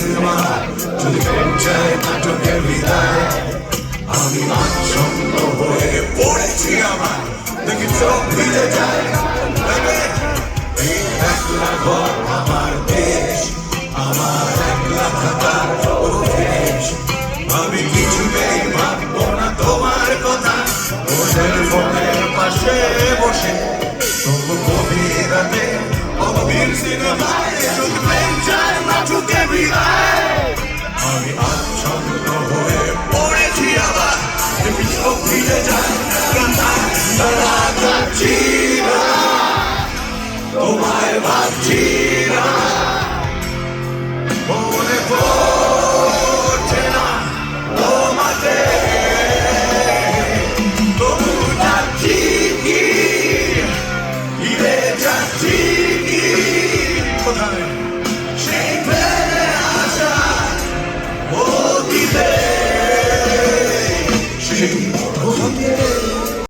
cinema যদি প্রেম চাই নাটকের বিদায় আমি আচ্ছন্ন হয়ে পড়েছি আমার দেখি চোখ ভিজে যায় এই একলা ঘর আমার দেশ আমার একলা থাকার অভ্যেস আমি কিছুতেই ভাববো না তোমার কথা ওদের ফোনের পাশে বসে তবু গভীর রাতে অগভীর সিনেমায় শুধু প্রেম চায় নাটকের বিদায় আমি আচ্ছন্ন হয়ে পড়েছি আবার দেখি চোখ ভিজে যায় কান্না তারা কাচ্ছি